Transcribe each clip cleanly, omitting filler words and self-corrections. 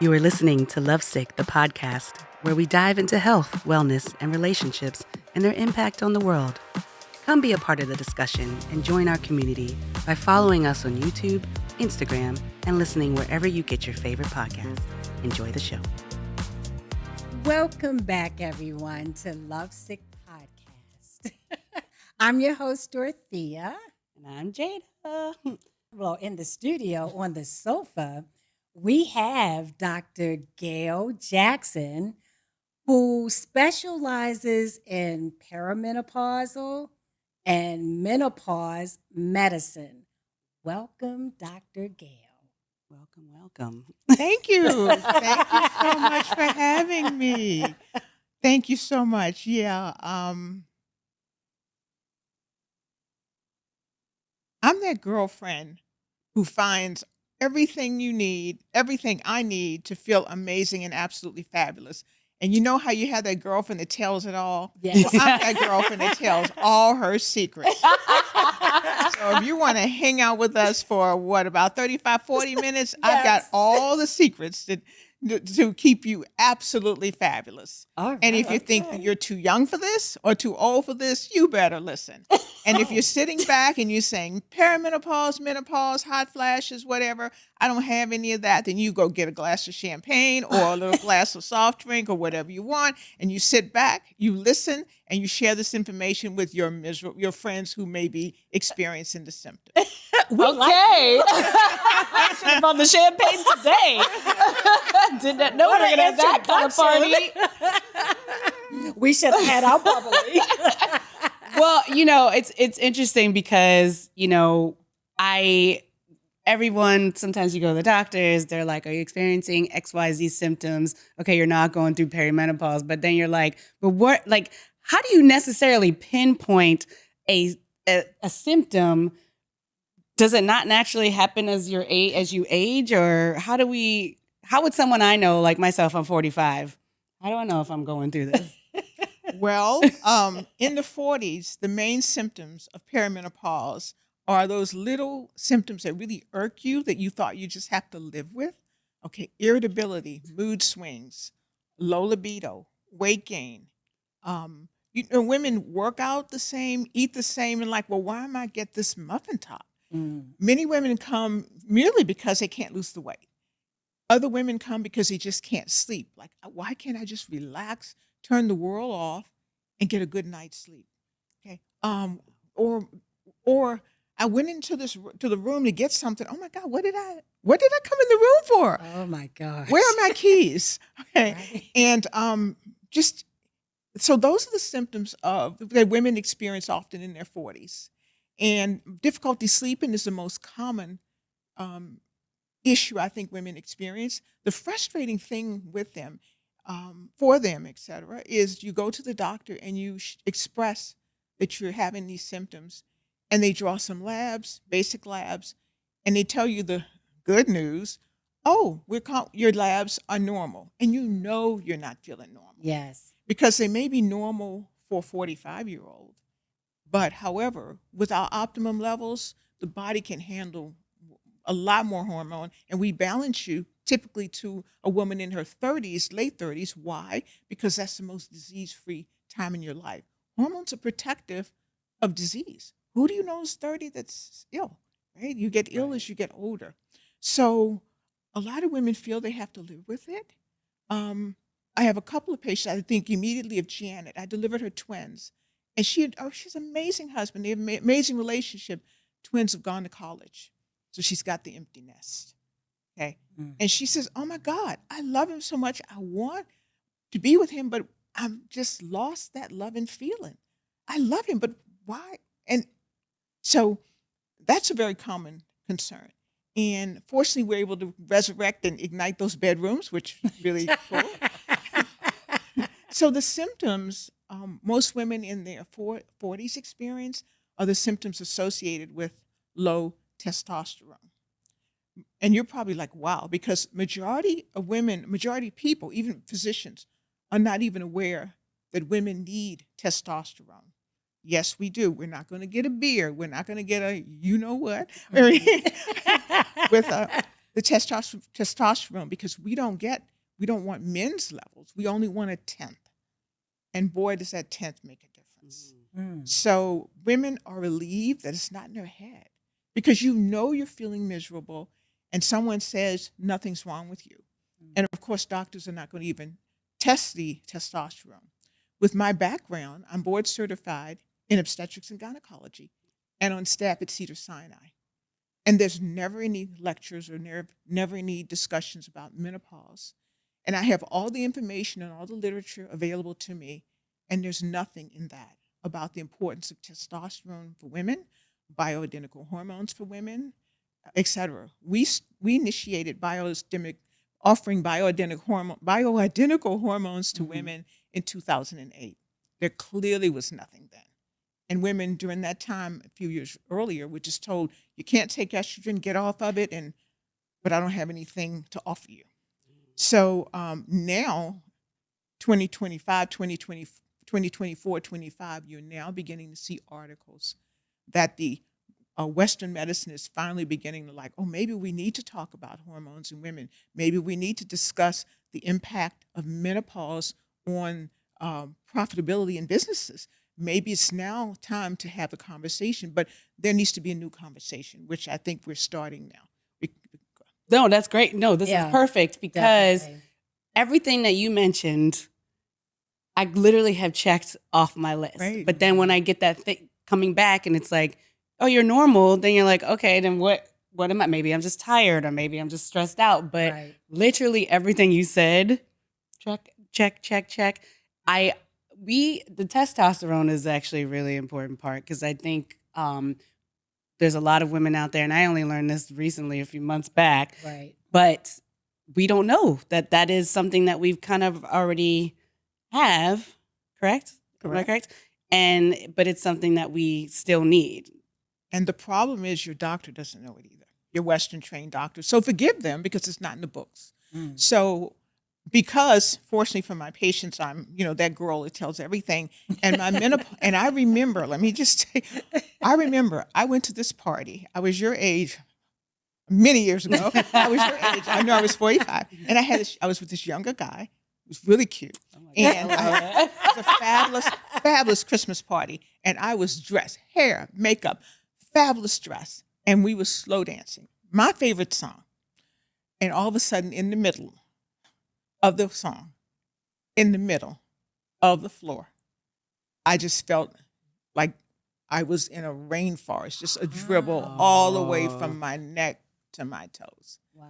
You are listening to Lovesick, the podcast, where we dive into health, wellness, and relationships and their impact on the world. Come be a part of the discussion and join our community by following us on YouTube, Instagram, and listening wherever you get your favorite podcasts. Enjoy the show. Welcome back, everyone, to Lovesick Podcast. I'm your host, Dorothea. And I'm Jada. Well, in the studio on the sofa, we have Dr. Gail Jackson, who specializes in perimenopausal and menopause medicine. Welcome, Dr. Gail. Welcome. Thank you. Thank you so much for having me. Thank you so much. Yeah. I'm that girlfriend who finds everything I need to feel amazing and absolutely fabulous. And you know how you have that girlfriend that tells it all? Yes. Well, I'm that girlfriend that tells all her secrets. So if you want to hang out with us for about 35, 40 minutes, I've got all the secrets to keep you absolutely fabulous. All right, and if you think that you're too young for this or too old for this, you better listen. And if you're sitting back and you're saying perimenopause, menopause, hot flashes, whatever, I don't have any of that, then you go get a glass of champagne or a little glass of soft drink or whatever you want, and you sit back, you listen, and you share this information with your friends who may be experiencing the symptoms. Okay. I should have on the champagne today. Did not know we were going to have that kind of party. We should have had our bubbly. Well, it's interesting because, everyone, sometimes you go to the doctors, they're like, are you experiencing XYZ symptoms? Okay, you're not going through perimenopause, but then you're like, but what, how do you necessarily pinpoint a symptom? Does it not naturally happen as you age, or how would someone I know, like myself, I'm 45, how do I know if I'm going through this? Well, in the 40s, the main symptoms of perimenopause are those little symptoms that really irk you that you thought you just have to live with. Okay, irritability, mood swings, low libido, weight gain. Women work out the same, eat the same, and well, why am I get this muffin top? Many women come merely because they can't lose the weight. Other women come because they just can't sleep. Why can't I just relax, turn the world off, and get a good night's sleep? Okay. Or I went into the room to get something. Oh my God, what did I come in the room for? Oh my gosh. Where are my keys? Okay. Right. And so those are the symptoms that women experience often in their 40s. And difficulty sleeping is the most common issue I think women experience. The frustrating thing with them, for them, et cetera, is you go to the doctor and you express that you're having these symptoms, and they draw some labs, basic labs, and they tell you the good news. Oh, your labs are normal, and you know you're not feeling normal. Yes. Because they may be normal for a 45-year-old. But however, with our optimum levels, the body can handle a lot more hormone, and we balance you typically to a woman in her 30s, late 30s. Why? Because that's the most disease-free time in your life. Hormones are protective of disease. Who do you know is 30 that's ill, right? You get ill as you get older. So a lot of women feel they have to live with it. I have a couple of patients, I think immediately of Janet. I delivered her twins. And she's an amazing husband. They have an amazing relationship. Twins have gone to college. So she's got the empty nest. Okay. And she says, oh my God, I love him so much. I want to be with him, but I've just lost that love and feeling. I love him, but why? And so that's a very common concern. And fortunately, we're able to resurrect and ignite those bedrooms, which is really cool. So the symptoms most women in their 40s experience are the symptoms associated with low testosterone. And you're probably like, wow, because majority of people, even physicians, are not even aware that women need testosterone. Yes, we do. We're not going to get a beer. We're not going to get a you know what. With the testosterone, because we don't want men's levels. We only want a 10th. And boy, does that 10th make a difference. So women are relieved that it's not in their head, because you're feeling miserable and someone says nothing's wrong with you. And of course, doctors are not going to even test the testosterone. With my background, I'm board certified in obstetrics and gynecology and on staff at Cedars-Sinai. And there's never any lectures or never any discussions about menopause. And I have all the information and all the literature available to me, and there's nothing in that about the importance of testosterone for women, bioidentical hormones for women, etc. We initiated offering bioidentical hormones to women in 2008. There clearly was nothing then. And women during that time, a few years earlier, were just told, you can't take estrogen, get off of it, but I don't have anything to offer you. So now, 2025, 2024, 25, you're now beginning to see articles that the Western medicine is finally beginning to like, oh, maybe we need to talk about hormones in women. Maybe we need to discuss the impact of menopause on profitability in businesses. Maybe it's now time to have a conversation, but there needs to be a new conversation, which I think we're starting now. No, that's great. No, this is perfect, because definitely. everything that you mentioned, I literally have checked off my list. Right. But then when I get that thing coming back and it's like, oh, you're normal, then you're like, okay, then what am I? Maybe I'm just tired, or maybe I'm just stressed out. But literally everything you said, check. The testosterone is actually a really important part, because I think there's a lot of women out there, and I only learned this recently, a few months back. Right. But we don't know that is something that we've kind of already have, correct? Am I correct? But it's something that we still need. And the problem is your doctor doesn't know it either. Your Western trained doctor. So forgive them, because it's not in the books. So because fortunately for my patients, I'm, that girl that tells everything. And my menopause, and I remember, I went to this party. I was your age many years ago. I was your age. I know I was 45. And I was with this younger guy. It was really cute. And it was a fabulous Christmas party. And I was dressed, hair, makeup, fabulous dress. And we were slow dancing. My favorite song. And all of a sudden, in the middle of the song, in the middle of the floor, I just felt like I was in a rainforest, just a dribble all the way from my neck to my toes. Wow.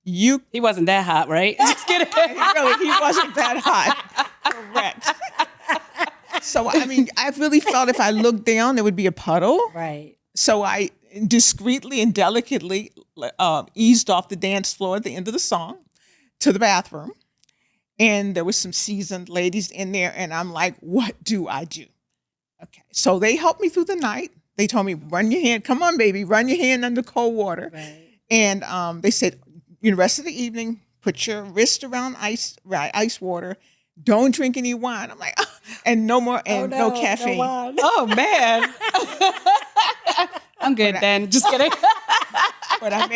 He wasn't that hot, right? Just kidding. Really, he wasn't that hot. Correct. So, I really felt if I looked down, there would be a puddle. Right. So I discreetly and delicately eased off the dance floor at the end of the song to the bathroom. And there was some seasoned ladies in there. And I'm like, what do I do? Okay. So they helped me through the night. They told me, run your hand. Come on, baby. Run your hand under cold water. Right. And they said, the rest of the evening, put your wrist around ice water. Don't drink any wine. I'm like, and no more, and no caffeine. No Oh, man. I'm good then. Just kidding. But I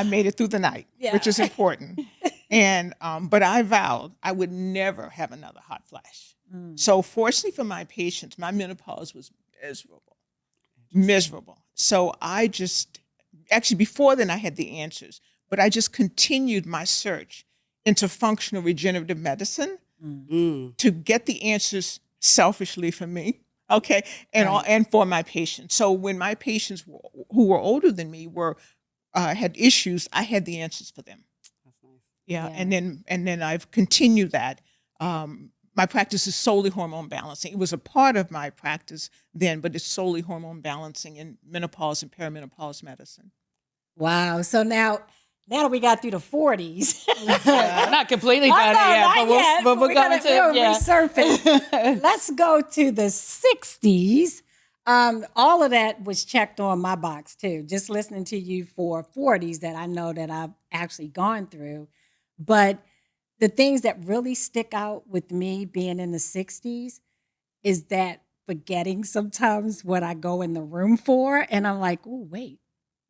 made it through the night, which is important. And but I vowed I would never have another hot flash. So fortunately for my patients, my menopause was miserable. So actually before then I had the answers, but I just continued my search into functional regenerative medicine to get the answers selfishly for me. Okay, and for my patients. So when my patients who were older than me had issues, I had the answers for them. That's nice. Yeah. And then I've continued that. My practice is solely hormone balancing. It was a part of my practice then, but it's solely hormone balancing in menopause and perimenopause medicine. Wow. So now that we got through the 40s, Not completely done yet, but we're going to resurface. Let's go to the 60s. All of that was checked on my box too. Just listening to you for 40s that I know that I've actually gone through. But the things that really stick out with me being in the 60s is that forgetting sometimes what I go in the room for. And I'm like, oh, wait,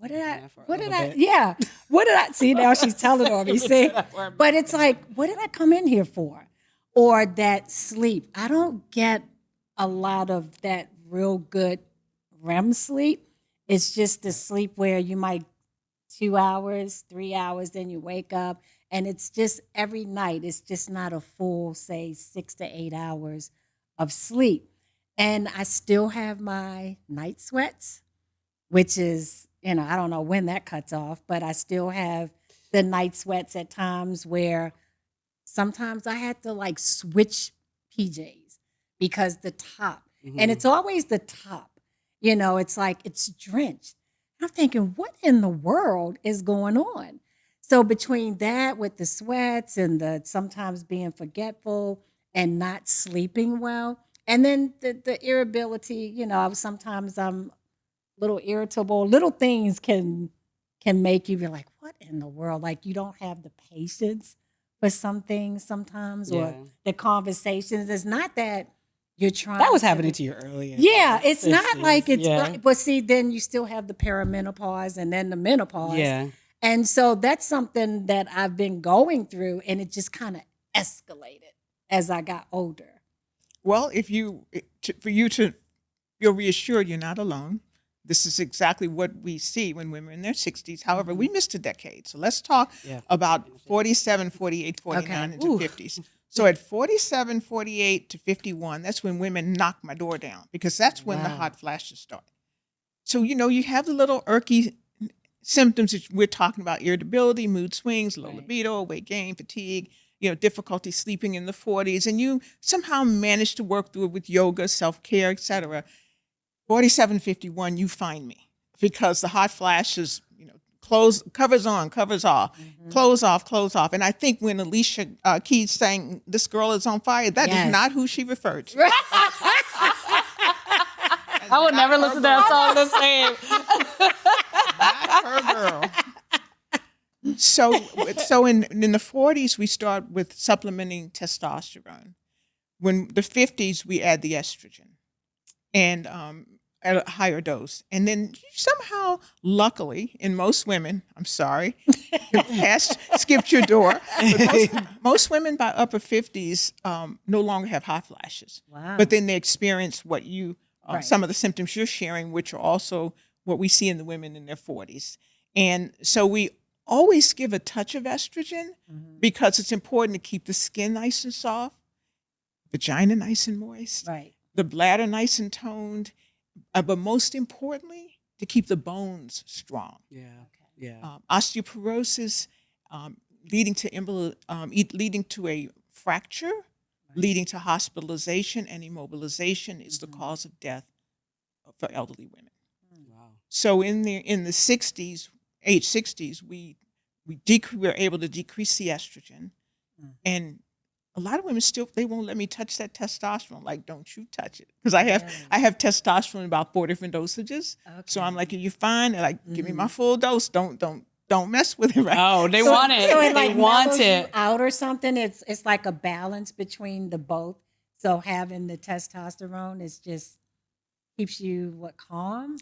what did I, for a what did little I, bit. yeah, what did I, see, now she's telling on me, see? But it's like, what did I come in here for? Or that sleep. I don't get a lot of that real good REM sleep. It's just the sleep where you might 2 hours, 3 hours, then you wake up. And it's just every night, it's just not a full, say, 6 to 8 hours of sleep. And I still have my night sweats, which is, I don't know when that cuts off, but I still have the night sweats at times where sometimes I had to like switch PJs because the top, and it's always the top, it's like it's drenched. I'm thinking, what in the world is going on? So between that with the sweats and the sometimes being forgetful and not sleeping well, and then the irritability, sometimes I'm a little irritable. Little things can make you be like, what in the world? Like you don't have the patience for some things sometimes, or the conversations. It's not that you're trying. That was happening to you earlier. Yeah, it's 60s. not like it's like, but see, then you still have the perimenopause and then the menopause. Yeah. And so that's something that I've been going through, and it just kind of escalated as I got older. Well, you're reassured you're not alone. This is exactly what we see when women are in their 60s. However, we missed a decade. So let's talk about 47, 48, 49 into 50s. So at 47, 48 to 51, that's when women knock my door down because that's when the hot flashes start. So, you have the little irky symptoms that we're talking about: irritability, mood swings, low libido, weight gain, fatigue, difficulty sleeping in the 40s. And you somehow manage to work through it with yoga, self-care, etc. 47, 51, you find me because the hot flashes, covers on, covers off, clothes off, clothes off. And I think when Alicia Keys sang "This Girl Is on Fire," that is not who she referred to. I would never listen to that song the same. Not her girl. So in the 40s, we start with supplementing testosterone. When the 50s, we add the estrogen. And at a higher dose. And then somehow, luckily, in most women, I'm sorry, skipped your door. But most women by upper 50s no longer have hot flashes. Wow. But then they experience what some of the symptoms you're sharing, which are also what we see in the women in their 40s. And so we always give a touch of estrogen because it's important to keep the skin nice and soft, vagina nice and moist, the bladder nice and toned, but most importantly, to keep the bones strong. Osteoporosis leading to a fracture, leading to hospitalization and immobilization is the cause of death for elderly women. Wow. So in the 60s, age 60s, we're able to decrease the estrogen, and a lot of women they won't let me touch that testosterone. Like, don't you touch it. Because I have testosterone in about 4 different dosages. Okay. So I'm like, are you fine? They're like, give me my full dose. Don't mess with it. Right? Oh, they want it. So it they like want mellows it you out or something. It's like a balance between the both. So having the testosterone is just keeps you calm?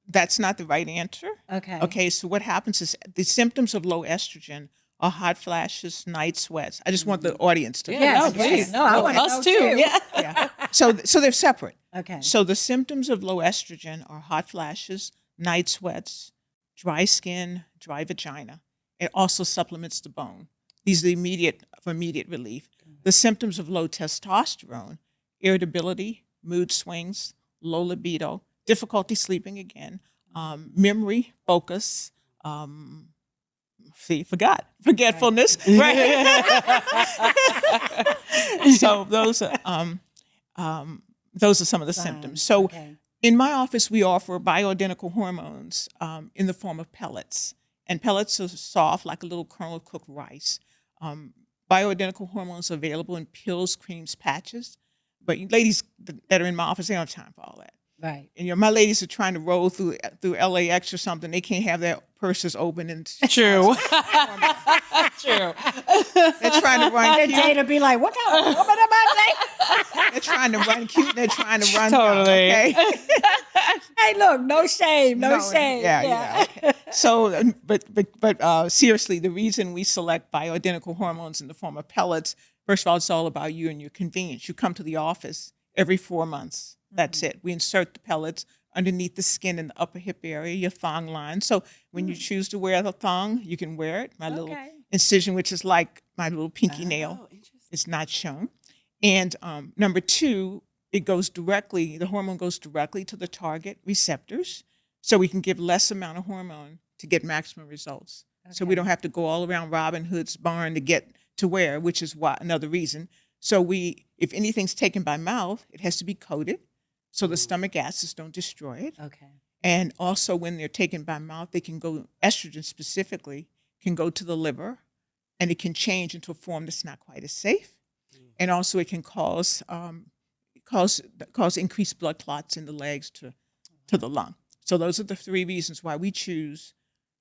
That's not the right answer. Okay. Okay, so what happens is the symptoms of low estrogen are hot flashes, night sweats. I just want the audience to Yes, please. No, I want us too. Yeah. So they're separate. Okay. So the symptoms of low estrogen are hot flashes, night sweats, dry skin, dry vagina. It also supplements the bone. These are immediate relief. The symptoms of low testosterone: irritability, mood swings, low libido, difficulty sleeping again, memory, focus, forgetfulness. Right. So those are some of the symptoms. So in my office, we offer bioidentical hormones in the form of pellets. And pellets are soft, like a little kernel of cooked rice. Bioidentical hormones are available in pills, creams, patches. But ladies that are in my office, they don't have time for all that. Right. And my ladies are trying to roll through LAX or something. They can't have their purses open and true. True. They're trying to run cute. Day to be like, what kind of woman am I? They're trying to run cute. They're trying to run totally. young, okay? Hey, look, no shame, no shame. Yeah. Okay. So, but seriously, the reason we select bioidentical hormones in the form of pellets, first of all, it's all about you and your convenience. You come to the office every 4 months. That's it. We insert the pellets underneath the skin in the upper hip area, your thong line. So when you choose to wear the thong, you can wear it. My little Okay. incision, which is like my little pinky nail, Interesting. is not shown. And number two, the hormone goes directly to the target receptors, so we can give less amount of hormone to get maximum results. So we Okay. don't have to go all around Robin Hood's barn to get to where, which is another reason. So if anything's taken by mouth, it has to be coated, so the stomach acids don't destroy it. Okay. And also when they're taken by mouth, estrogen specifically, can go to the liver, and it can change into a form that's not quite as safe. And also it can cause increased blood clots in the legs to the lung. So those are the three reasons why we choose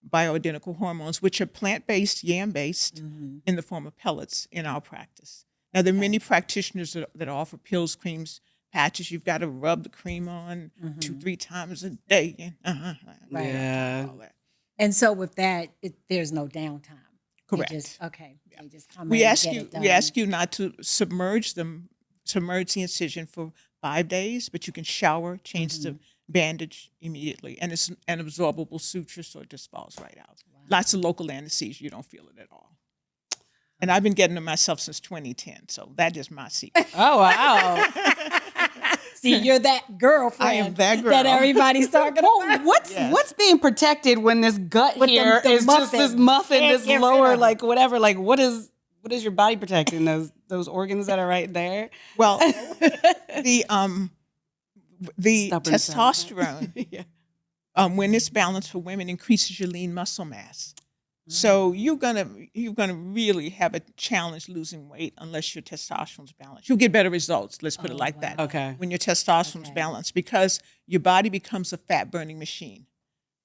bioidentical hormones, which are plant-based, yam-based, in the form of pellets in our practice. Now, there are many practitioners that offer pills, creams, patches. You've got to rub the cream on 2-3 times a day. Right. Yeah. All that. And so with that, there's no downtime. You Correct. They just come in We and ask get you it done. we ask you not to submerge the incision for 5 days, but you can shower, change the bandage immediately, and it's an absorbable suture, so it just falls right out. Lots of local anesthesia, you don't feel it at all. And I've been getting them myself since 2010, so that is my secret. Oh wow. See, you're that girlfriend. I am that girl. that everybody's talking about. What's being protected when this gut With here the is just this muffin, Can't this get rid lower, of it. like whatever? Like what is your body protecting? Those organs that are right there? Well, the Stubborn self. testosterone, Yeah. when it's balanced for women, increases your lean muscle mass. So you're gonna really have a challenge losing weight unless your testosterone's balanced. You'll get better results. Let's put it like that. Okay. When your testosterone's Okay. balanced, because your body becomes a fat burning machine.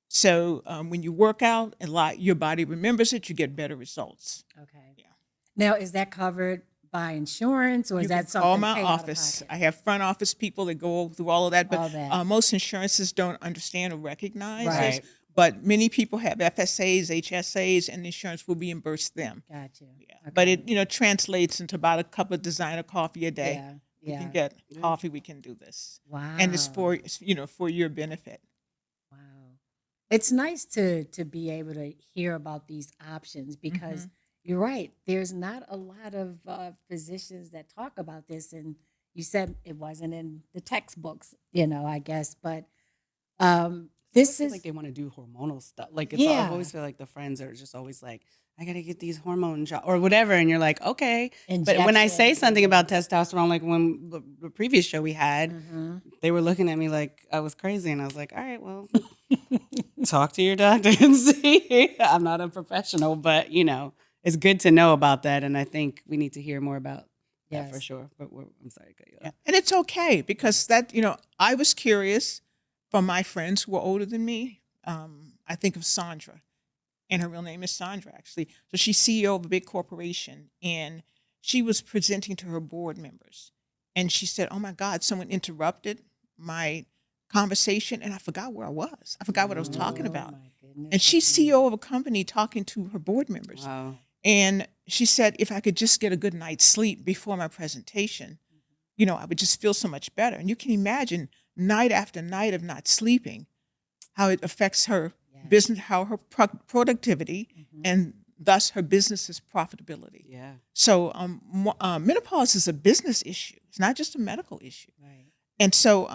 So when you work out a lot, your body remembers it. You get better results. Okay. Yeah. Now, is that covered by insurance, or is You that can something call my paid out of office. pocket? I have front office people that go through all of that, All but that. most insurances don't understand or recognize Right. this. But many people have FSAs, HSAs, and insurance will reimburse them. Got you. Yeah. Okay. But it translates into about a cup of designer coffee a day. Yeah. We Yeah. can get coffee. We can do this, Wow. and it's for your benefit. Wow. It's nice to be able to hear about these options because you're right. There's not a lot of physicians that talk about this, and you said it wasn't in the textbooks, I guess, but this I feel is like they want to do hormonal stuff. Like I Yeah. always feel like the friends are just always like, I gotta get these hormone shots or whatever, and you're like, okay. But when I say something about testosterone, like when the previous show we had, they were looking at me like I was crazy, and I was like, all right, well, talk to your doctor and see. I'm not a professional, but it's good to know about that, and I think we need to hear more about that for Yes. sure. But I'm sorry to cut you off. Yeah. And it's okay because I was curious from my friends who were older than me. I think of Sandra, and her real name is Sandra, actually. So she's CEO of a big corporation, and she was presenting to her board members. And she said, oh, my God, someone interrupted my conversation, and I forgot where I was. I forgot what I was talking about. my goodness. And she's CEO of a company talking to her board members. Wow. And she said, if I could just get a good night's sleep before my presentation, I would just feel so much better. And you can imagine night after night of not sleeping, how it affects her business, how her productivity, and thus her business's profitability. Yeah. So menopause is a business issue. It's not just a medical issue. Right. And so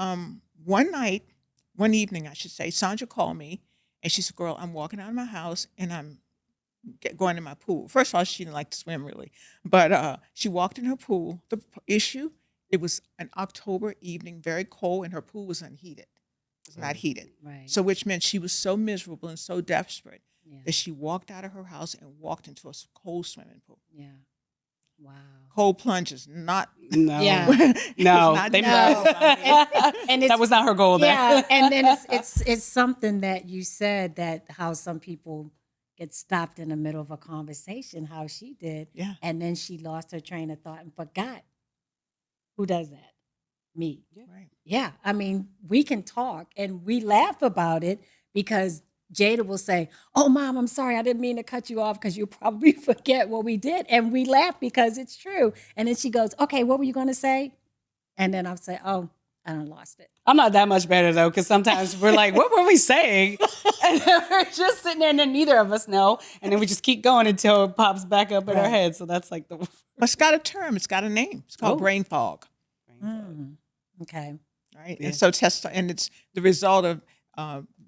one evening, I should say, Sandra called me, and she said, girl, I'm walking out of my house, and I'm going in my pool. First of all, she didn't like to swim really, but she walked in her pool. The issue, it was an October evening, very cold, and her pool was unheated. It was not heated. Right. So which meant she was so miserable and so desperate Yeah. that she walked out of her house and walked into a cold swimming pool. Yeah. Wow. Cold plunges, not No. Yeah. No. not They No. And that was not her goal there. yeah, and then it's something that you said that how some people get stopped in the middle of a conversation, how she did, Yeah. and then she lost her train of thought and forgot. Who does that? me. Right. Yeah, I mean, we can talk and we laugh about it because Jada will say, "Oh, Mom, I'm sorry. I didn't mean to cut you off because you'll probably forget what we did." And we laugh because it's true. And then she goes, "Okay, what were you going to say?" And then I'll say, "Oh, I done lost it." I'm not that much better though, because sometimes we're like, what were we saying? And then we're just sitting there and then neither of us know. And then we just keep going until it pops back up in our Right. head. So that's like the But it's got a term. It's got a name. It's called Oh. brain fog. Okay. Right. Yeah. And so and it's the result of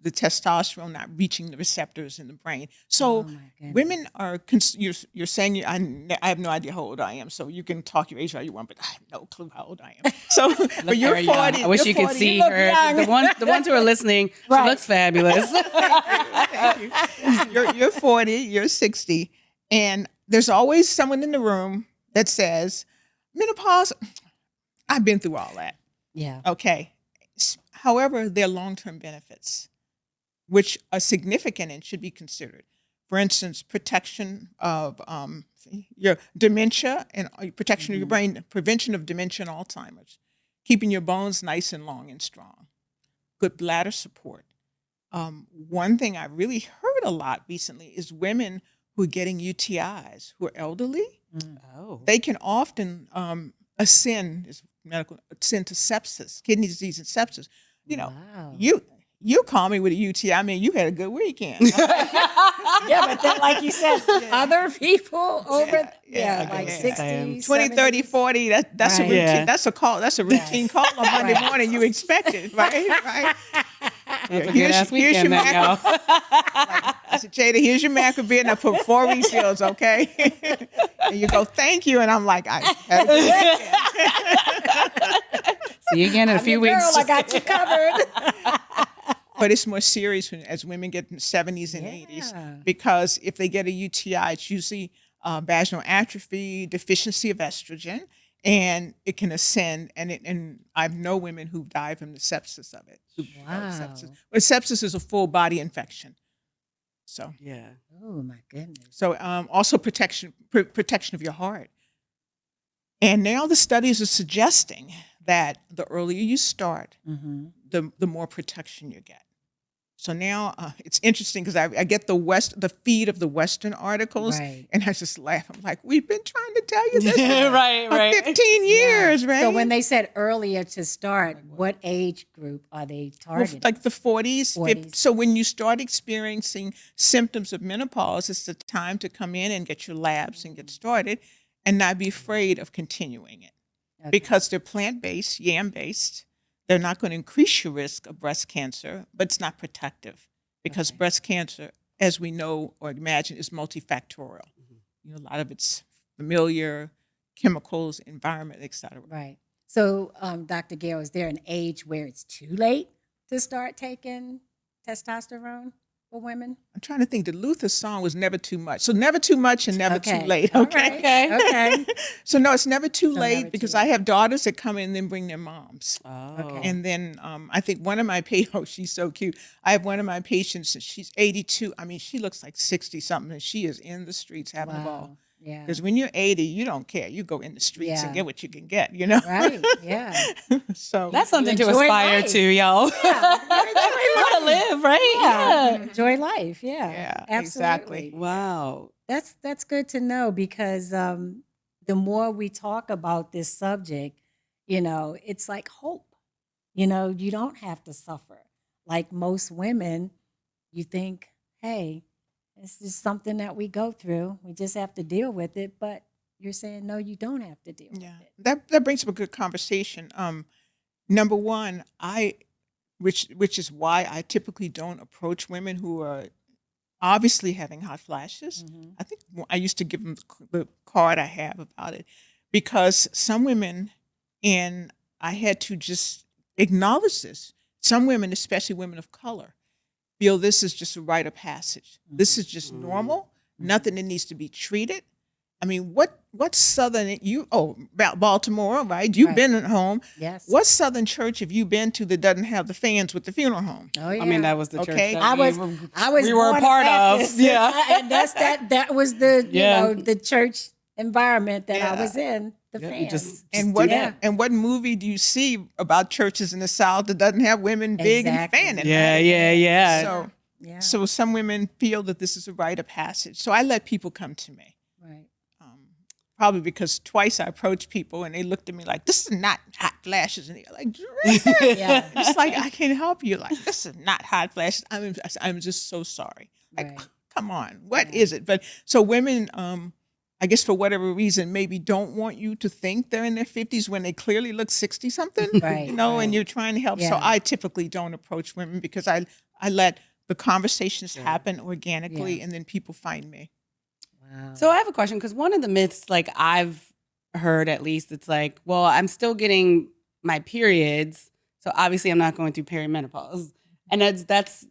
the testosterone not reaching the receptors in the brain. So Oh, my goodness. women are, you're saying, I have no idea how old I am. So you can talk your age all you want, but I have no clue how old I am. So, but you're very young. 40. I wish you're you could 40, see you look her. young. The ones who are listening, Right. she looks fabulous. Thank you. You're 40, you're 60. And there's always someone in the room that says, menopause, I've been through all that. Yeah. Okay. However, there are long-term benefits, which are significant and should be considered. For instance, protection of your dementia and protection of your brain, prevention of dementia and Alzheimer's, keeping your bones nice and long and strong, good bladder support. One thing I really heard a lot recently is women who are getting UTIs, who are elderly. Oh. They can often ascend to sepsis, kidney disease and sepsis. You know, Wow. you call me with a UTI. I mean, you had a good weekend. Yeah, but then, like you said, other people over, like yeah. 60s, 20, 30, 70s. 40, that's a Right. routine. Yeah. That's a call. That's a routine call on Monday Right. morning. You expect it, right? That's a Here's good ass your weekend, then, y'all. I said, Jada, here's your macro beer, and I put 4 refills, okay? And you go, thank you. And I'm like, I had a good weekend. See you again in a I'm few your weeks. girl, I got you covered. But it's more serious as women get in the 70s and 80s, Yeah. because if they get a UTI, it's usually vaginal atrophy, deficiency of estrogen, and it can ascend. And I know women who died from the sepsis of it. Wow. Sepsis. But sepsis is a full body infection. So, Yeah. Oh, my goodness. also protection of your heart. And now the studies are suggesting that the earlier you start, the more protection you get. So now it's interesting because I get the feed of the Western articles, Right. and I just laugh. I'm like, we've been trying to tell you this Right, for right. 15 years, right? So when they said earlier to start, what age group are they targeting? Like the 40s, 40s. So when you start experiencing symptoms of menopause, it's the time to come in and get your labs and get started and not be afraid of continuing it. Okay. Because they're plant-based, yam-based. They're not going to increase your risk of breast cancer, but it's not protective because breast cancer, as we know or imagine, is multifactorial. You know, a lot of it's familiar, chemicals, environment, et cetera. Right. So, Dr. Gail, is there an age where it's too late to start taking testosterone for women? I'm trying to think. The Luther song was never too much. So never too much and never too late. All Okay. right. Okay. So no, it's never too So late never too because late. I have daughters that come in and then bring their moms. Oh. Okay. And then I think one of my patients, oh, she's so cute. I have one of my patients, she's 82. I mean, she looks like 60 something, and she is in the streets having a ball. Wow. Yeah. Because when you're 80, you don't care. You go in the streets and Yeah. get what you can get, you know? Right. Yeah. So That's something to enjoy aspire life. to, y'all. Gotta live, right? Yeah. Enjoy life. Yeah. Yeah, Absolutely. exactly. Wow. That's good to know because the more we talk about this subject, you know, it's like hope. You know, you don't have to suffer. Like most women, you think, hey, this is something that we go through. We just have to deal with it. But you're saying, no, you don't have to deal Yeah, with it. that brings up a good conversation. Number one, which is why I typically don't approach women who are obviously having hot flashes. I think I used to give them the card I have about it because some women, and I had to just acknowledge this. Some women, especially women of color, feel this is just a rite of passage. This is just normal. Nothing that needs to be treated. I mean, what Southern about Baltimore, right? You've Right. been at home. Yes. What Southern church have you been to that doesn't have the fans with the funeral home? Oh, yeah. I mean, that was the Okay. church I that was we were a born part Baptist, of. Yeah. and that was the Yeah. the church environment that I Yeah. was in the Yeah, fans. And do what that. and what movie do you see about churches in the South that doesn't have women big Exactly. and fanning? Yeah, right? yeah. So Yeah. so some women feel that this is a rite of passage. So I let people come to me. Right. Probably because twice I approached people and they looked at me like, "This is not hot flashes," and they're like, Yeah. "It's like I can't help you. Like this is not hot flashes. I'm just so sorry. Like, Right. come on, what is it?" But so women, I guess for whatever reason, maybe don't want you to think they're in their 50s when they clearly look 60 something. Right, And right. you're trying to help. So Yeah. I typically don't approach women because I let the conversations happen organically, Yeah. and then people find me. Wow. So I have a question because one of the myths, like I've heard at least, it's like, well, I'm still getting my periods, so obviously I'm not going through perimenopause, and that's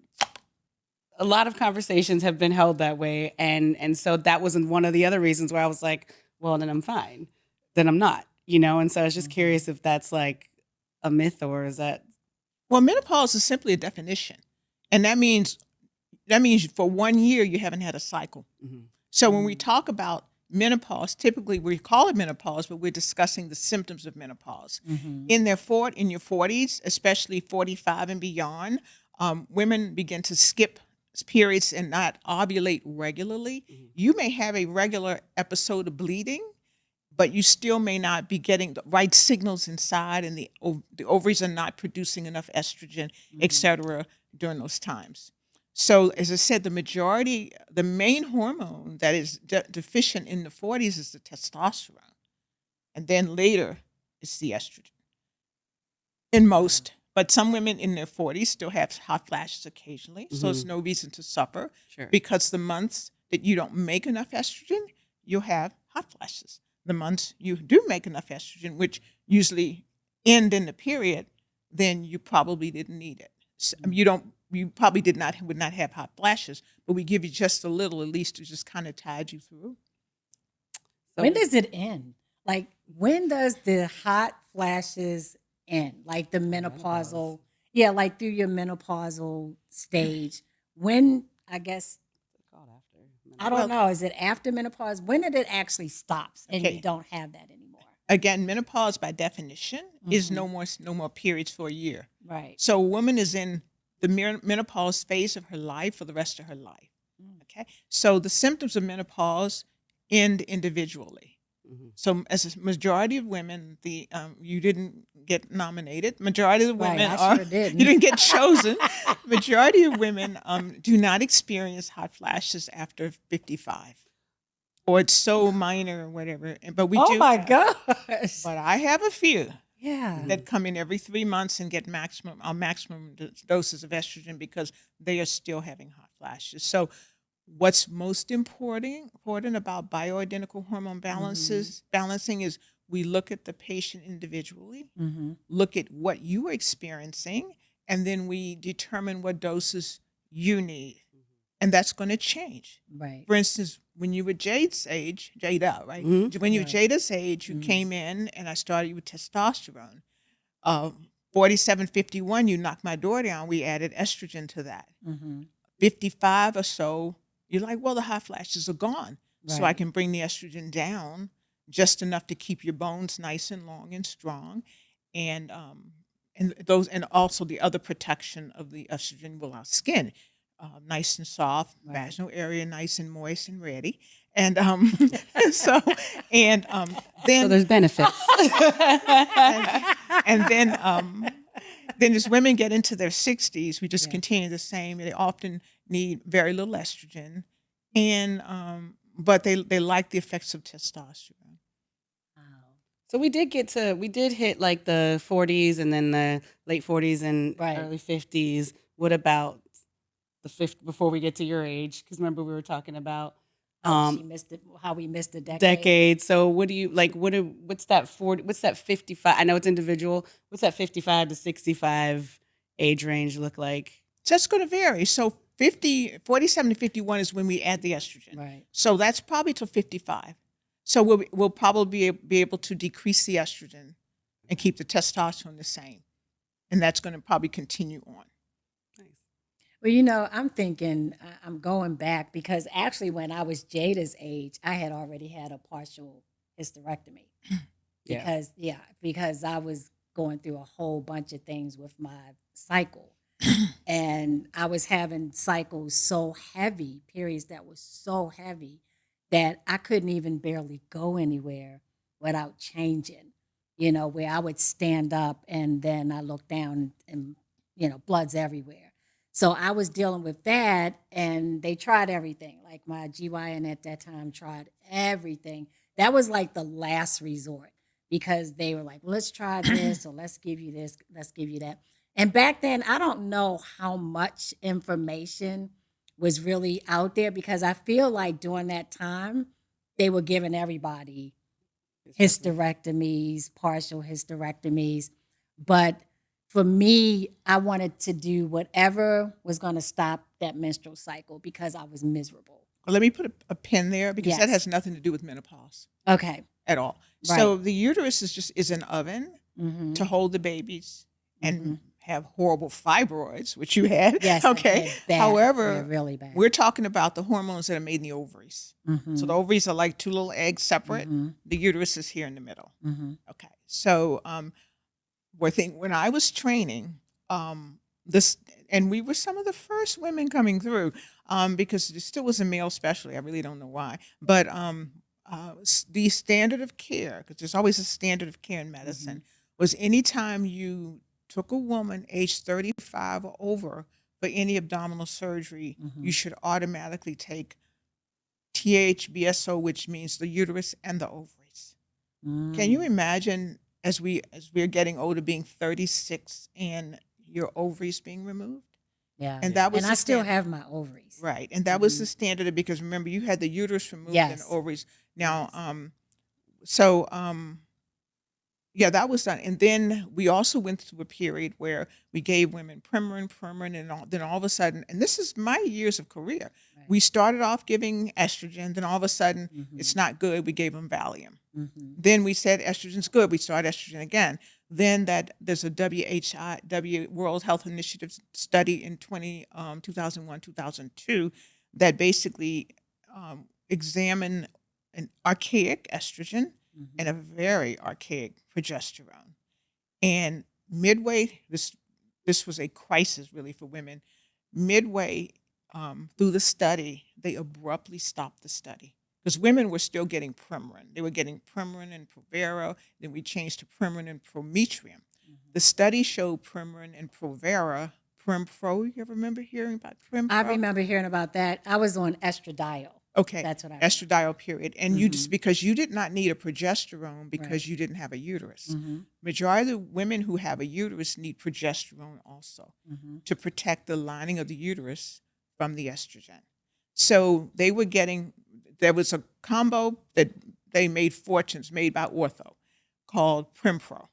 a lot of conversations have been held that way, and so that wasn't one of the other reasons where I was like, well, then I'm fine, then I'm not, and so I was just curious if that's like a myth or is that Well, menopause is simply a definition, and that means for 1 year you haven't had a cycle. So when we talk about menopause, typically we call it menopause, but we're discussing the symptoms of menopause. In your 40s, especially 45 and beyond, women begin to skip periods and not ovulate regularly. You may have a regular episode of bleeding, but you still may not be getting the right signals inside, and the ovaries are not producing enough estrogen, et cetera, during those times. So, as I said, the main hormone that is deficient in the 40s is the testosterone. And then later, it's the estrogen. In most, but some women in their 40s still have hot flashes occasionally. So, it's no reason to suffer Sure. because the months that you don't make enough estrogen, you'll have hot flashes. The months you do make enough estrogen, which usually end in the period, then you probably didn't need it. So, you probably would not have hot flashes, but we give you just a little, at least to just kind of tide you through. When does it end? Like, when does the hot flashes end? Like the menopausal, yeah, like through your menopausal stage. When, I guess, I don't know, is it after menopause? When did it actually stops and Okay. you don't have that anymore? Again, menopause by definition is no more periods for a year. Right. So a woman is in the menopause phase of her life for the rest of her life. Okay. So the symptoms of menopause end individually. So as a majority of women, you didn't get nominated. Majority of the Right, women I sure didn't. you didn't get chosen. Majority of women do not experience hot flashes after 55, or it's so minor or whatever. But we Oh do. my have- gosh. But I have a few Yeah. that come in every 3 months and get maximum doses of estrogen because they are still having hot flashes. So what's most important about bioidentical hormone balancing is we look at the patient individually, look at what you are experiencing, and then we determine what doses you need. And that's going to change. Right. For instance, when you were Jada, right? When you were Jada's age, you came in and I started you with testosterone. 47, 51, you knocked my door down. We added estrogen to that. 55 or so, you're like, well, the hot flashes are gone. So I Right. can bring the estrogen down just enough to keep your bones nice and long and strong. And also the other protection of the estrogen will our skin. Nice and soft, vaginal area nice and moist and ready. And then So there's benefits. and then as women get into their 60s, we just continue the same. They often need very little estrogen, and but they like the effects of testosterone. So we did hit like the 40s and then the late 40s and Right. early 50s. What about the 50 before we get to your age? Because remember we were talking about She missed it, how we missed a decade. decades. So what do you like? What's that 40? What's that 55? I know it's individual. What's that 55 to 65 age range look like? So it's going to vary. So 47 to 51 is when we add the estrogen. Right. So that's probably till 55. So we'll probably be able to decrease the estrogen and keep the testosterone the same. And that's going to probably continue on. Well, I'm thinking, I'm going back because actually when I was Jada's age, I had already had a partial hysterectomy. Yeah. because I was going through a whole bunch of things with my cycle. And I was having cycles so heavy, periods that were so heavy that I couldn't even barely go anywhere without changing. Where I would stand up and then I look down and blood's everywhere. So I was dealing with that, and they tried everything. Like my GYN at that time tried everything. That was like the last resort, because they were like, let's try this, or let's give you this, let's give you that. And back then, I don't know how much information was really out there, because I feel like during that time, they were giving everybody hysterectomies, partial hysterectomies. But for me, I wanted to do whatever was going to stop that menstrual cycle, because I was miserable. Well, let me put a pin there, because that Yes. has nothing to do with menopause Okay. at all. Right. So the uterus is an oven Mm-hmm. to hold the babies and Mhm. have horrible fibroids, which you had. Yes. I Okay. did. Bad. However, Yeah, really bad. we're talking about the hormones that are made in the ovaries. Mhm. So the ovaries are like two little eggs separate. Mhm. The uterus is here in the middle. Mhm. Okay. So when I was training, this, and we were some of the first women coming through, because there still was a male specialty. I really don't know why, but the standard of care, because there's always a standard of care in medicine, was anytime you took a woman age 35 or over for any abdominal surgery, you should automatically take THBSO, which means the uterus and the ovaries. Can you imagine, as we're getting older, being 36 and your ovaries being removed? Yeah. And that was And the I still standard. have my ovaries. Right. And that was the standard, because remember, you had the uterus removed and Yes. ovaries. Now, Yes. yeah, that was done. And then we also went through a period where we gave women Premarin, and then all of a sudden, and this is my years of career, Right. we started off giving estrogen, then all of a sudden, it's not good, we gave them Valium. Then we said estrogen's good, we started estrogen again. Then there's a World Health Initiative study in 2001, 2002, that basically examined an archaic estrogen and a very archaic progesterone. And midway, this was a crisis really for women. Midway through the study, they abruptly stopped the study, because women were still getting Premarin. They were getting Premarin and Provera. Then we changed to Premarin and Prometrium. The study showed Premarin and Provera. Prempro, you ever remember hearing about Prempro? I remember hearing about that. I was on estradiol. Okay, That's what I estradiol period. And you just, because you did not need a progesterone because Right. you didn't have a uterus. Mm-hmm. Majority of the women who have a uterus need progesterone also to protect the lining of the uterus from the estrogen. So they were getting, there was a combo that they made fortunes made by Ortho called Prempro.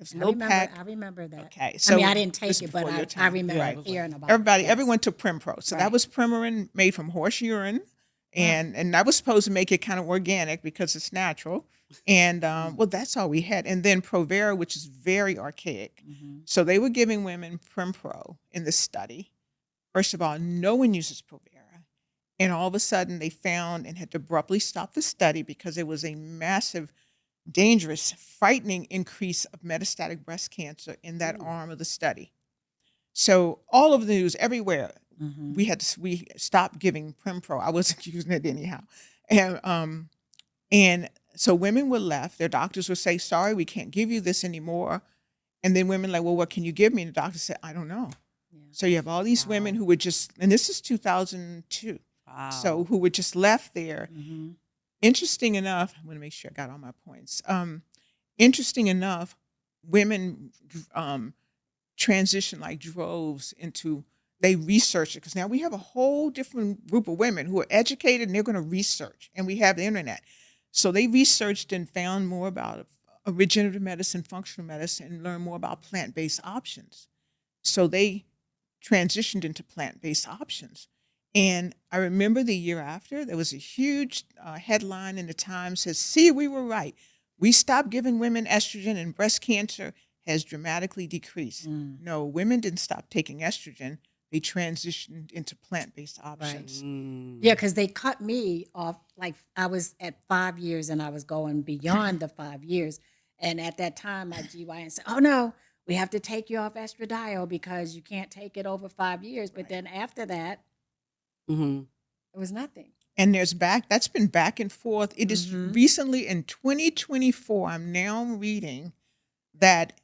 It's a little pack. I remember that. Okay, I so mean, I didn't this take is it, but before your I time. remember Right. hearing about Everybody, it. Yes. everyone took Prempro. So that Right. was Premarin made from horse urine. And that was supposed to make it kind of organic because it's natural. And well, that's all we had. And then Provera, which is very archaic. So they were giving women Prempro in the study. First of all, no one uses Provera. And all of a sudden they found and had to abruptly stop the study because it was a massive, dangerous, frightening increase of metastatic breast cancer in that arm of the study. So all over the news, everywhere, we stopped giving Prempro. I wasn't using it anyhow. And so women were left. Their doctors would say, sorry, we can't give you this anymore. And then women like, well, what can you give me? And the doctor said, I don't know. Yeah. So you have all these women who were just, and this is 2002. Wow. So who were just left there. Interesting enough, I want to make sure I got all my points. Interesting enough, women transition like droves into, they research it, because now we have a whole different group of women who are educated and they're going to research, and we have the internet. So they researched and found more about regenerative medicine, functional medicine, and learned more about plant-based options. So they transitioned into plant-based options. And I remember the year after, there was a huge headline in the Times says, see, we were right. We stopped giving women estrogen and breast cancer has dramatically decreased. No, women didn't stop taking estrogen. They transitioned into plant-based options. Yeah, because they cut me off. Like I was at 5 years and I was going beyond the 5 years. And at that time, my GYN said, "Oh no, we have to take you off estradiol because you can't take it over 5 years." But then after that, Mm-hmm. it was nothing. And that's been back and forth. It is Mhm. recently in 2024, I'm now reading that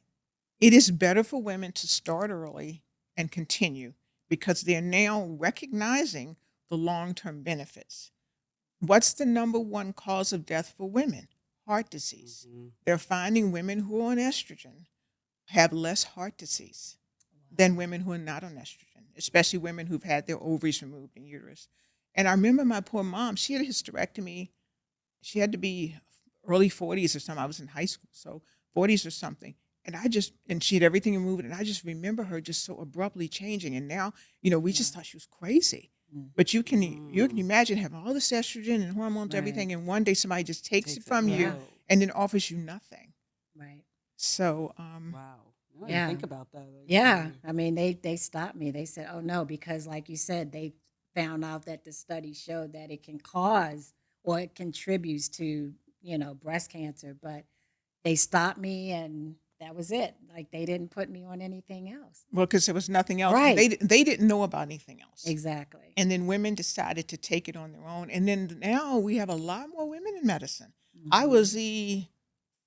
it is better for women to start early and continue because they're now recognizing the long-term benefits. What's the number one cause of death for women? Heart disease. Mm-hmm. They're finding women who are on estrogen have less heart disease than women who are not on estrogen, especially women who've had their ovaries removed and uterus. And I remember my poor mom, she had a hysterectomy. She had to be early 40s or something. I was in high school, so 40s or something. And she had everything removed. And I just remember her just so abruptly changing. And now, we just thought she was crazy. Mm. But you can imagine having all this estrogen and hormones, Right. everything, and one day somebody just takes it from away. you and then offers you nothing. Right. So, Wow. I didn't Yeah. think about that. Yeah. I mean, they stopped me. They said, "Oh no," because like you said, they found out that the study showed that it can cause or it contributes to, breast cancer. But they stopped me and that was it. Like they didn't put me on anything else. well, because there was nothing else. Right. They didn't know about anything else. Exactly. And then women decided to take it on their own. And then now we have a lot more women in medicine. Mhm. I was the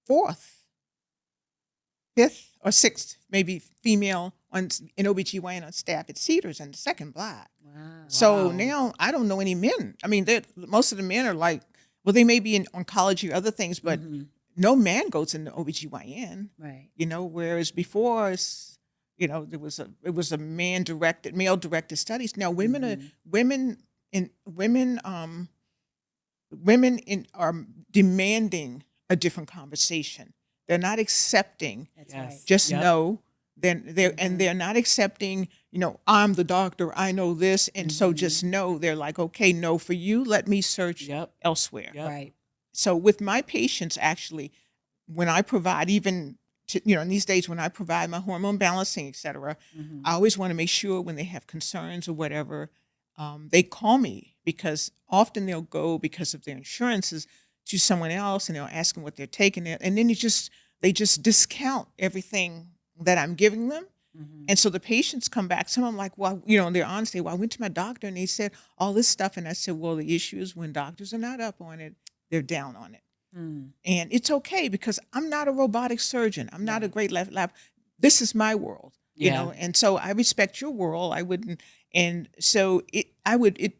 fourth, fifth, or sixth, maybe female in OBGYN on staff at Cedars and the second Black. Wow. So Wow. now I don't know any men. I mean, most of the men are like, well, they may be in oncology or other things, but Mhm. no man goes into OBGYN, Right. whereas before, it was a male directed studies. Now women Mhm. are demanding a different conversation. They're not accepting That's Yes. right. just Yep. no. Then they're and Mhm. they're not accepting, I'm the doctor, I know this, and so Mhm. just no. They're like, okay, no, for you, let me search Yep. elsewhere. Yep. Right. So with my patients, actually, when I provide even in these days when I provide my hormone balancing, et cetera, Mhm. I always want to make sure when they have concerns or whatever, they call me because often they'll go because of their insurances to someone else and they'll ask them what they're taking it. And then they just discount everything that I'm giving them. Mhm. And so the patients come back. Some of them like, well, they're honest. Well, I went to my doctor and they said all this stuff. And I said, well, the issue is when doctors are not up on it, they're down on it. Mm. And it's okay because I'm not a robotic surgeon. I'm not a Right. great lab. This is my world, Yeah. and so I respect your world. I wouldn't. And so the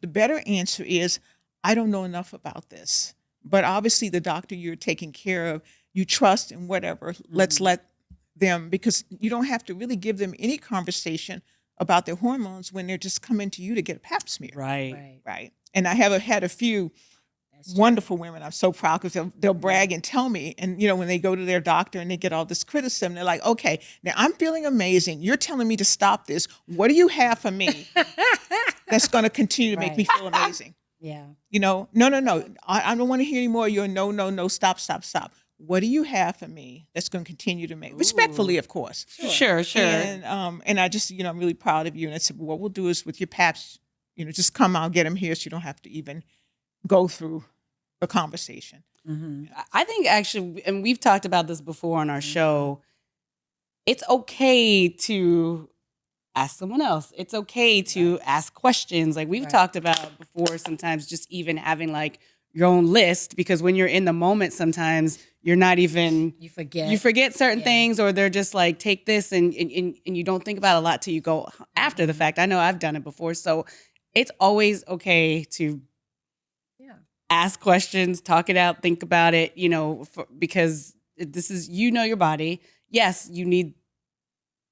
better answer is, I don't know enough about this, but obviously the doctor you're taking care of, you trust and whatever, let's Mhm. let them, because you don't have to really give them any conversation about their hormones when they're just coming to you to get a pap smear. Right. Right. Right. And I have had a few That's true. wonderful women. I'm so proud because they'll brag and tell me. And, when they go to their doctor and they get all this criticism, they're like, okay, now I'm feeling amazing. You're telling me to stop this. What do you have for me that's going to continue to make me Right. feel amazing? Yeah. No. I don't want to hear any more. You're no, stop. What do you have for me that's going to continue to make, respectfully, of course. Sure. And I just, I'm really proud of you. And I said, well, what we'll do is with your paps, just come out, get them here so you don't have to even go through the conversation. Mhm. I think actually, and we've talked about this before on our show, it's okay to ask someone else. It's okay to ask questions. Like we've Right. talked about before, sometimes just even having like your own list, because when you're in the moment, sometimes you're not even, You forget. you forget certain Yeah. things, or they're just like, take this and you don't think about it a lot till you go after the fact. I know I've done it before. So it's always okay to Yeah. ask questions, talk it out, think about it, because this is, your body. Yes, you need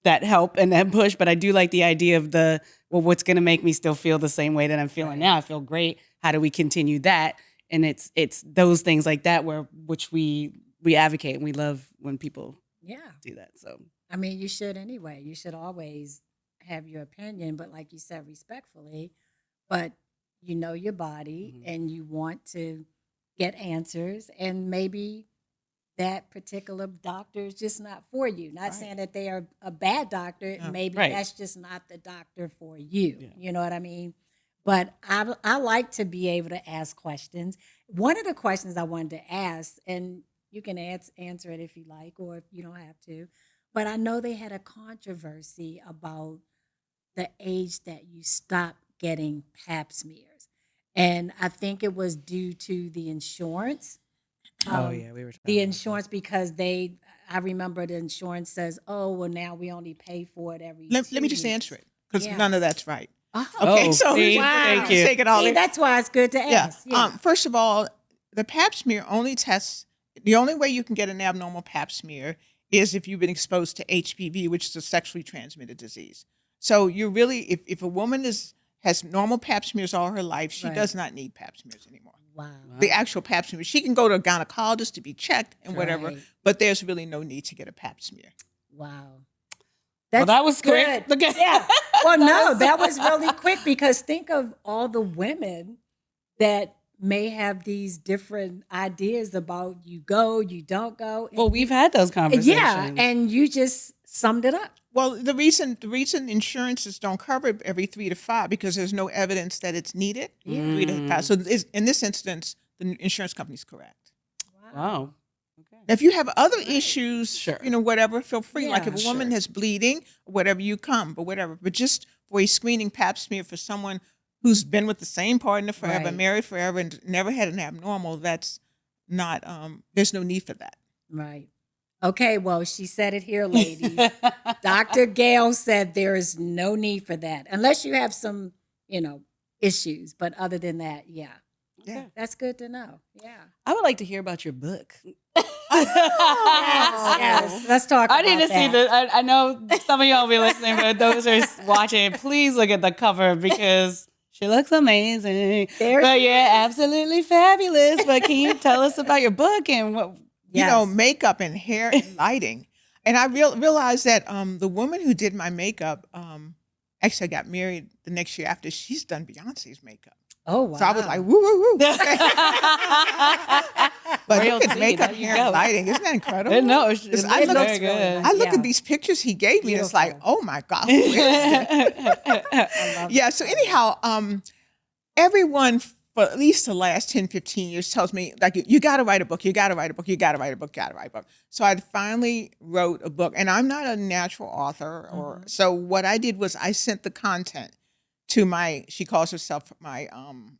that help and that push, but I do like the idea of what's going to make me still feel the same way that I'm feeling Right. now. I feel great. How do we continue that? And it's those things like that which we advocate, and we love when people Yeah. do that. So I mean, you should anyway. You should always have your opinion, but like you said, respectfully. But you know your body Mhm. and you want to get answers, and maybe that particular doctor is just not for you. Not Right. saying that they are a bad doctor. Yeah. Maybe Right. that's just not the doctor for you. Yeah. You know what I mean? But I like to be able to ask questions. One of the questions I wanted to ask, and You can answer it if you like, or if you don't have to. But I know they had a controversy about the age that you stop getting pap smears. And I think it was due to the insurance. Oh yeah, we were talking The about insurance, because I remember the insurance says, oh, well, now we only pay for it every Let 2 me just years. answer it because Yeah. none of that's right. Oh, Okay, Oh, so see? Thank you. Take it all See, in. that's why it's good to Yeah. ask. Yeah. First of all, the pap smear only tests. The only way you can get an abnormal pap smear is if you've been exposed to HPV, which is a sexually transmitted disease. So you're really, if a woman has normal pap smears all her life, she Right. does not need pap smears anymore. Wow. The actual pap smear, she can go to a gynecologist to be checked and whatever, Right. but there's really no need to get a pap smear. Wow. Well, that was quick. good. Look at- Yeah. Well, no, was- that was really quick, because think of all the women that may have these different ideas about you go, you don't go. Well, we've had those conversations. Yeah, and you just summed it up. Well, the reason insurances don't cover it every 3 to 5 because there's no evidence that it's needed. Yeah. 3 to 5. So in this instance, the insurance company's correct. Wow. Okay. Now, if you have other issues, Sure. whatever, feel free. Like Yeah. if a woman Sure. has bleeding, whatever, you come, but whatever. But just for a screening pap smear for someone who's been with the same partner forever, Right. married forever, and never had an abnormal, that's not. There's no need for that. Right. Okay, well, she said it here, ladies. Dr. Gail said there is no need for that unless you have some, issues. But other than that, yeah. Yeah. That's good to know. Yeah. I would like to hear about your book. Yes. Let's talk I about need to see that. I know some of y'all will be listening, but those who are watching, please look at the cover because she looks amazing. There But she yeah, absolutely fabulous. But can you tell us about your book and what? Yes. Makeup and hair and lighting. And I realized that the woman who did my makeup, actually, I got married the next year after she's done Beyonce's makeup. Oh, wow. So I was like, woo, woo, woo. But look Royalty, at makeup, there you hair, go. and lighting. Isn't that incredible? No, it's I look- very good. I look Yeah. at these pictures he gave me, and it's like, Beautiful. oh my God. Who is this? I love Yeah, it. so anyhow, everyone for at least the last 10, 15 years tells me, like, you got to write a book, you got to write a book, you got to write a book, got to write a book. So I finally wrote a book, and I'm not a natural author. So what I did was I sent the content to she calls herself my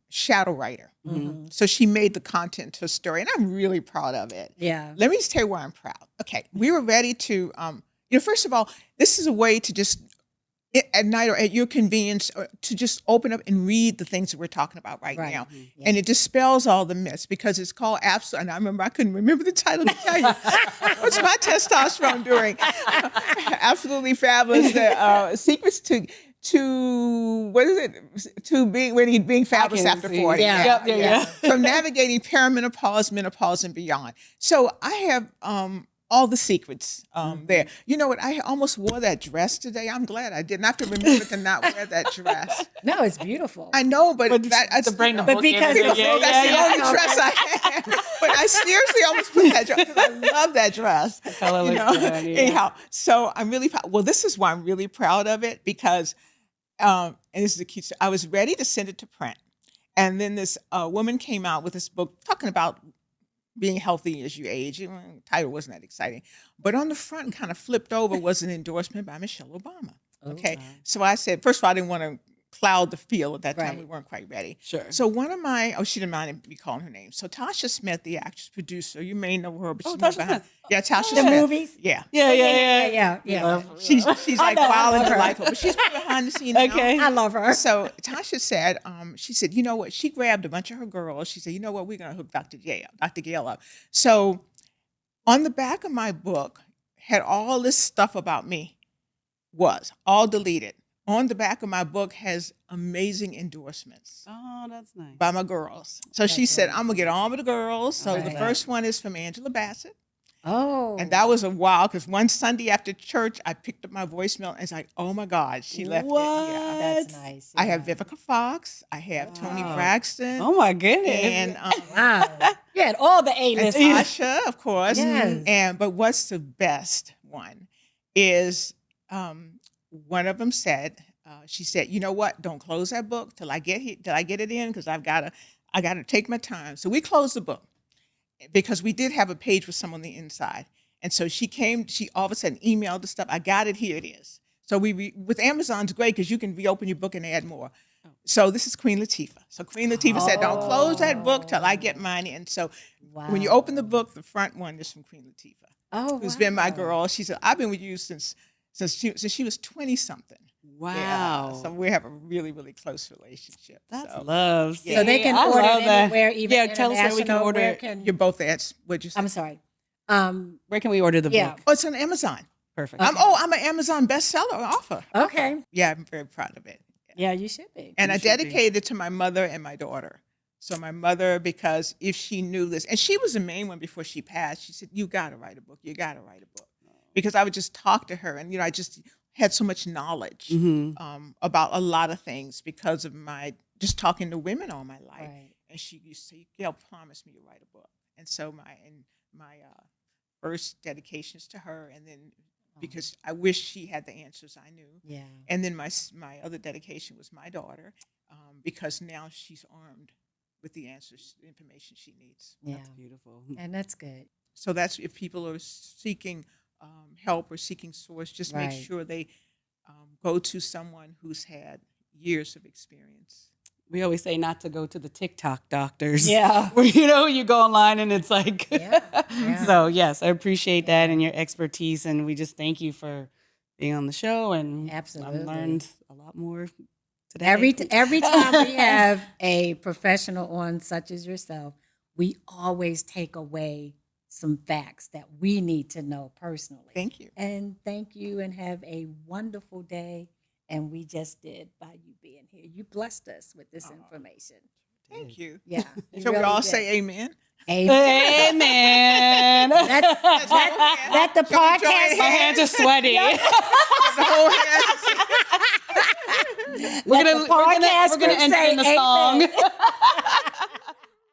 shadow writer. Mhm. So she made the content to a story, and I'm really proud of it. Yeah. Let me just tell you why I'm proud. Okay, we were ready to, first of all, this is a way to just at night or at your convenience to just open up and read the things that we're talking about right Right. now. Yeah. And it dispels all the myths because it's called Absolute. And I remember I couldn't remember the title to tell you. What's my testosterone doing? Absolutely Fabulous. The secrets to what is it? To being fabulous can after see. 40. Yeah. Yeah. From navigating perimenopause, menopause, and beyond. So I have all the secrets there. You know what? I almost wore that dress today. I'm glad I didn't. I have to remember to not wear that dress. No, it's beautiful. I know, but to bring the But book because in. of the book, that's the yeah. only dress I have. But I seriously almost put that dress because I love that dress. color looks good, yeah. Anyhow, so I'm really proud. Well, this is why I'm really proud of it because, and this is a cute story. I was ready to send it to print. And then this woman came out with this book talking about being healthy as you age. The title wasn't that exciting. But on the front, kind of flipped over, was an endorsement by Michelle Obama. Okay. wow. So I said, first of all, I didn't want to cloud the field at that time. Right. We weren't quite ready. Sure. So one of she didn't mind me calling her name. So Tasha Smith, the actress producer, you may know her, but Oh, she's Tasha behind. Smith. Yeah, Tasha The Smith. movies? Yeah. Yeah. She's like know, I wild and love her. delightful, but she's behind the scenes Okay. now. I love her. So Tasha said, she said, you know what? She grabbed a bunch of her girls. She said, you know what? We're going to hook Dr. Gail up. So on the back of my book had all this stuff about me, was all deleted. On the back of my book has amazing endorsements Oh, that's nice. by my girls. So she That's said, right. I'm going to get on with the girls. So the Right. first one is from Angela Bassett. Oh. And that was a while because one Sunday after church, I picked up my voicemail and it's like, oh my God, she left it. Yeah. That's nice. I have yeah. Vivica Fox. I have Tony Wow. Braxton. Oh my goodness. And Wow. You had all the and A-list. Tasha, of course. Yes. But what's the best one is one of them said, she said, you know what? Don't close that book till I get it in because I gotta take my time. So we closed the book. because we did have a page with some on the inside. And so she all of a sudden emailed the stuff. I got it, here it is. So with Amazon's great because you can reopen your book and add more. So this is Queen Latifah. So Queen Latifah said, don't close that book till I get mine in. So when you open the book, the front one is from Queen Latifah, who's been my girl. She said, I've been with you since she was 20-something. Wow. Yeah, so we have a really, really close relationship. That's so. love. So they can order it anywhere, even tell us where we can order it. You're both at, what'd you say? I'm sorry. Where can we order the book? Oh, it's on Amazon. Perfect. I'm an Amazon bestseller author. Okay. Yeah, I'm very proud of it. Yeah, you should be. And I dedicated it to my mother and my daughter. So my mother, because if she knew this, and she was the main one before she passed, she said, you got to write a book. You got to write a book. Because I would just talk to her. And, I just had so much knowledge about a lot of things because of my just talking to women all my life. Right. And she used to say, Gail, promise me to write a book. And so my first dedications to her, and then because I wish she had the answers I knew. Yeah. And then my other dedication was my daughter, because now she's armed with the answers, the information she needs. Yeah. That's beautiful. And that's good. So that's if people are seeking help or seeking source, just make sure they go to someone who's had years of experience. We always say not to go to the TikTok doctors. Yeah. Where, you go online and it's like. Yeah. So, yes, I appreciate that and your expertise. And we just thank you for being on the show. And Absolutely. I've learned a lot more today. Every time we have a professional on, such as yourself, we always take away some facts that we need to know personally. Thank you. And thank you, and have a wonderful day. And we just did by you being here. You blessed us with this information. Thank you. Yeah. Shall we all say amen? Amen. Amen. Let the podcast. My hands are sweaty. The whole hand. We're gonna end in a song.